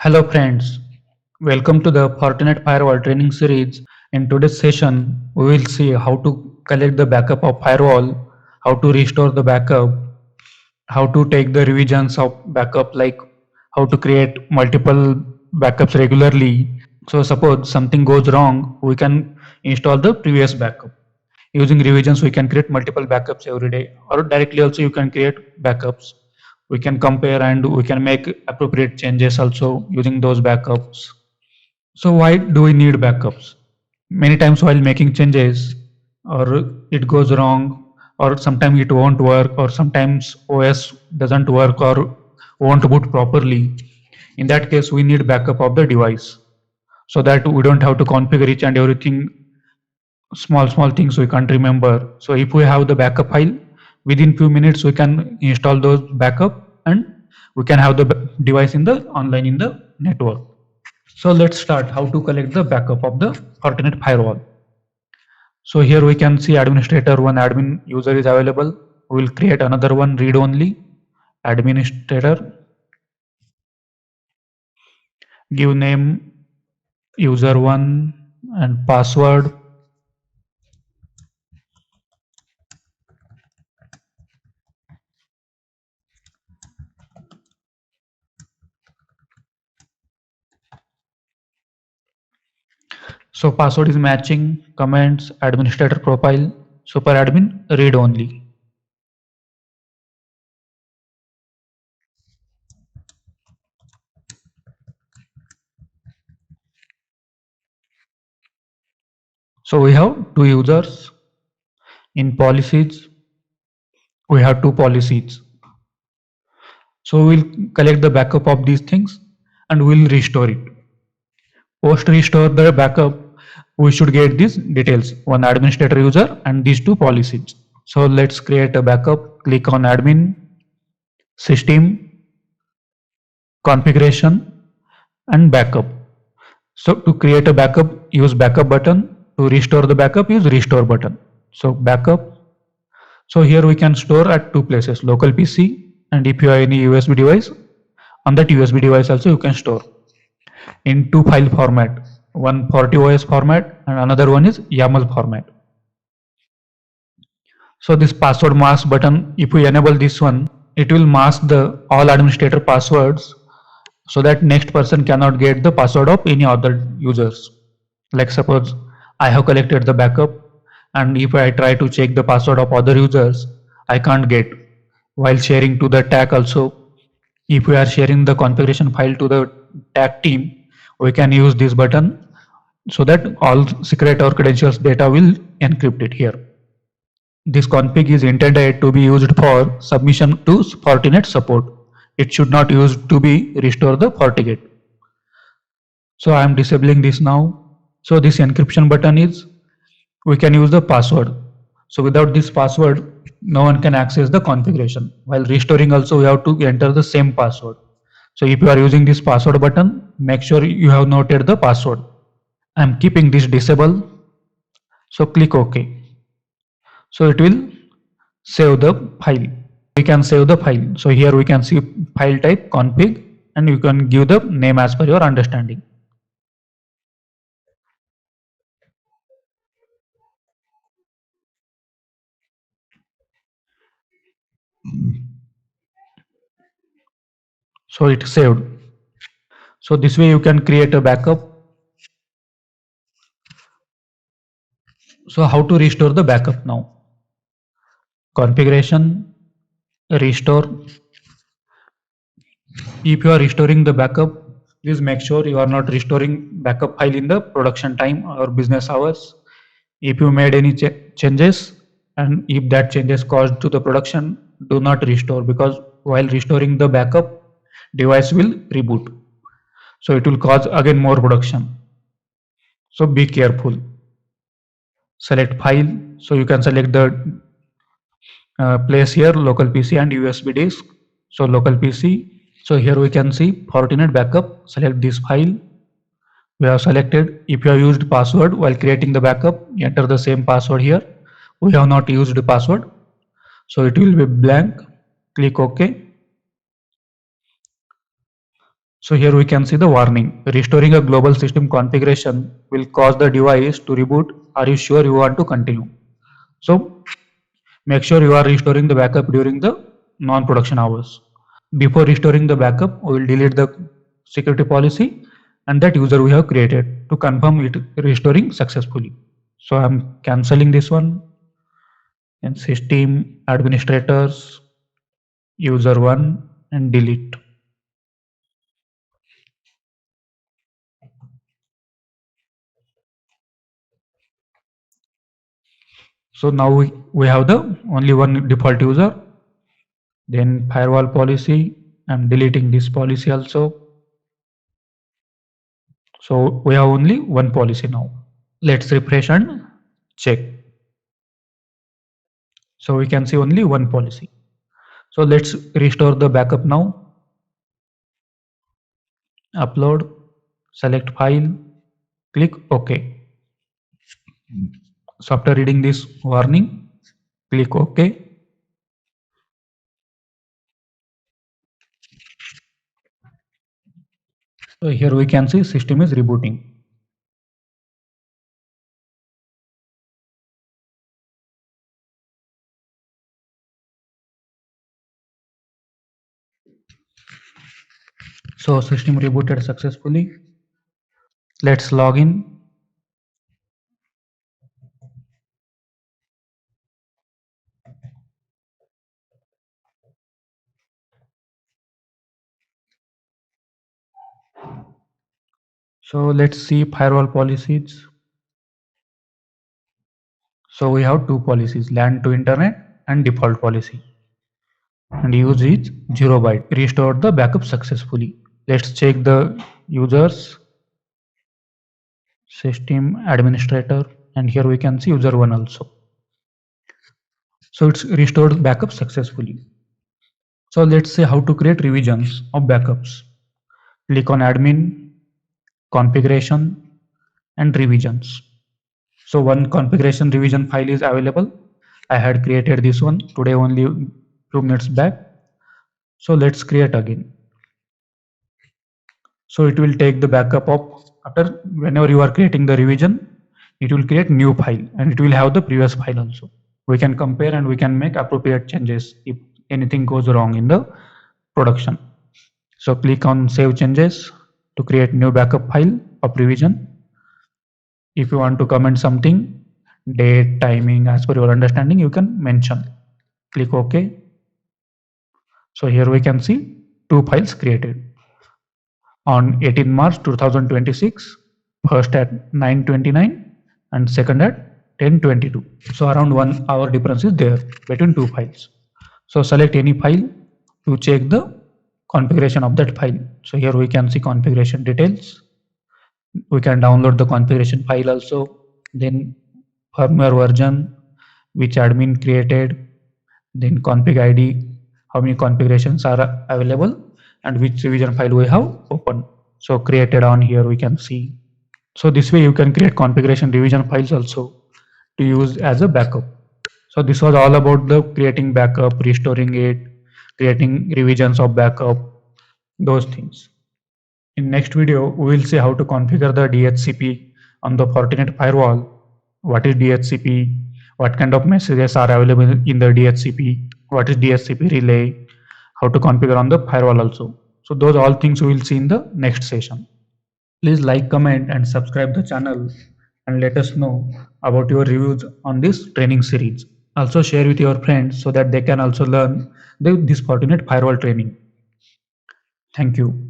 Hello friends, welcome to the Fortinet Firewall training series. In today's session, we will see how to collect the backup of firewall, how to restore the backup, how to take the revisions of backup, like how to create multiple backups regularly. So suppose something goes wrong, we can install the previous backup. Using revisions, we can create multiple backups every day, or directly also you can create backups. We can compare and we can make appropriate changes also using those backups. So why do we need backups? Many times while making changes, or it goes wrong, or sometimes it won't work, or sometimes OS doesn't work or won't boot properly. In that case, we need backup of the device so that we don't have to configure each and everything, small things we can't remember. So if we have the backup file, within few minutes we can install those backup and we can have the device in the online in the network. So let's start how to collect the backup of the Fortinet firewall. So here we can see administrator one admin user is available. We will create another one read only administrator, give name user one and password. So password is matching, comments, administrator profile, super admin, read only. So we have two users. In policies, we have two policies. So we'll collect the backup of these things and we'll restore it. Post restore the backup, we should get these details, one administrator user and these two policies. So let's create a backup. Click on admin, system, configuration and backup. So to create a backup, use backup button. To restore the backup, use restore button. So backup. So here we can store at two places, local PC and if you have any USB device, on that USB device also you can store in two file format, one FortiOS format and another one is YAML format. So this password mask button, if we enable this one, it will mask the all administrator passwords so that next person cannot get the password of any other users. Like suppose I have collected the backup and if I try to check the password of other users, I can't get. While sharing to the tag also, if we are sharing the configuration file to the tag team, we can use this button so that all secret or credentials data will encrypt it here. This config is intended to be used for submission to Fortinet support. It should not use to be restore the FortiGate. So I am disabling this now. So this encryption button is, we can use the password. So without this password, no one can access the configuration. While restoring also, we have to enter the same password. So if you are using this password button, make sure you have noted the password. I am keeping this disable. So click OK. So it will save the file. We can save the file. So here we can see file type config and you can give the name as per your understanding. So it's saved. So this way you can create a backup. So how to restore the backup now? Configuration, restore. If you are restoring the backup, please make sure you are not restoring backup file in the production time or business hours. If you made any changes and if that changes caused to the production, do not restore, because while restoring the backup, device will reboot. So it will cause again more production. So be careful. Select file. So you can select the place here local PC and USB disk. So local PC. So here we can see Fortinet backup. Select this file. We have selected. If you have used password while creating the backup, enter the same password here. We have not used the password, so it will be blank. Click OK. So here we can see the warning. Restoring a global system configuration will cause the device to reboot. Are you sure you want to continue? So make sure you are restoring the backup during the non-production hours. Before restoring the backup, we will delete the security policy and that user we have created to confirm it restoring successfully. So I'm cancelling this one and system administrators user 1 and delete. So now we have the only one default user. Then firewall policy, I'm deleting this policy also. So we have only one policy now. Let's refresh and check. So we can see only one policy. So let's restore the backup now. Upload, select file, click OK. So after reading this warning, click OK. So here we can see system is rebooting. So system rebooted successfully. Let's log in. So let's see firewall policies. So we have two policies, LAN to internet and default policy. And use is 0 byte. Restore the backup successfully. Let's check the users, system administrator, and here we can see user 1 also. So it's restored backup successfully. So let's say how to create revisions of backups. Click on admin, configuration, and revisions. So one configuration revision file is available. I had created this one today only 2 minutes back. So let's create again. So it will take the backup of after whenever you are creating the revision, it will create new file and it will have the previous file also. We can compare and we can make appropriate changes if anything goes wrong in the production. So click on save changes to create new backup file of revision. If you want to comment something, date, timing, as per your understanding, you can mention. Click OK. So here we can see two files created. On 18 March 2026, first at 9:29 and second at 10:22. So around 1 hour difference is there between two files. So select any file to check the configuration of that file. So here we can see configuration details. We can download the configuration file also, then firmware version, which admin created, then config ID, how many configurations are available, and which revision file we have opened. So created on here we can see. So this way you can create configuration revision files also to use as a backup. So this was all about the creating backup, restoring it, creating revisions of backup, those things. In next video, we will see how to configure the DHCP on the Fortinet firewall. What is DHCP? What kind of messages are available in the DHCP? What is DHCP relay? How to configure on the firewall also. So those all things we will see in the next session. Please like, comment and subscribe the channel and let us know about your reviews on this training series. Also share with your friends so that they can also learn this Fortinet firewall training. Thank you.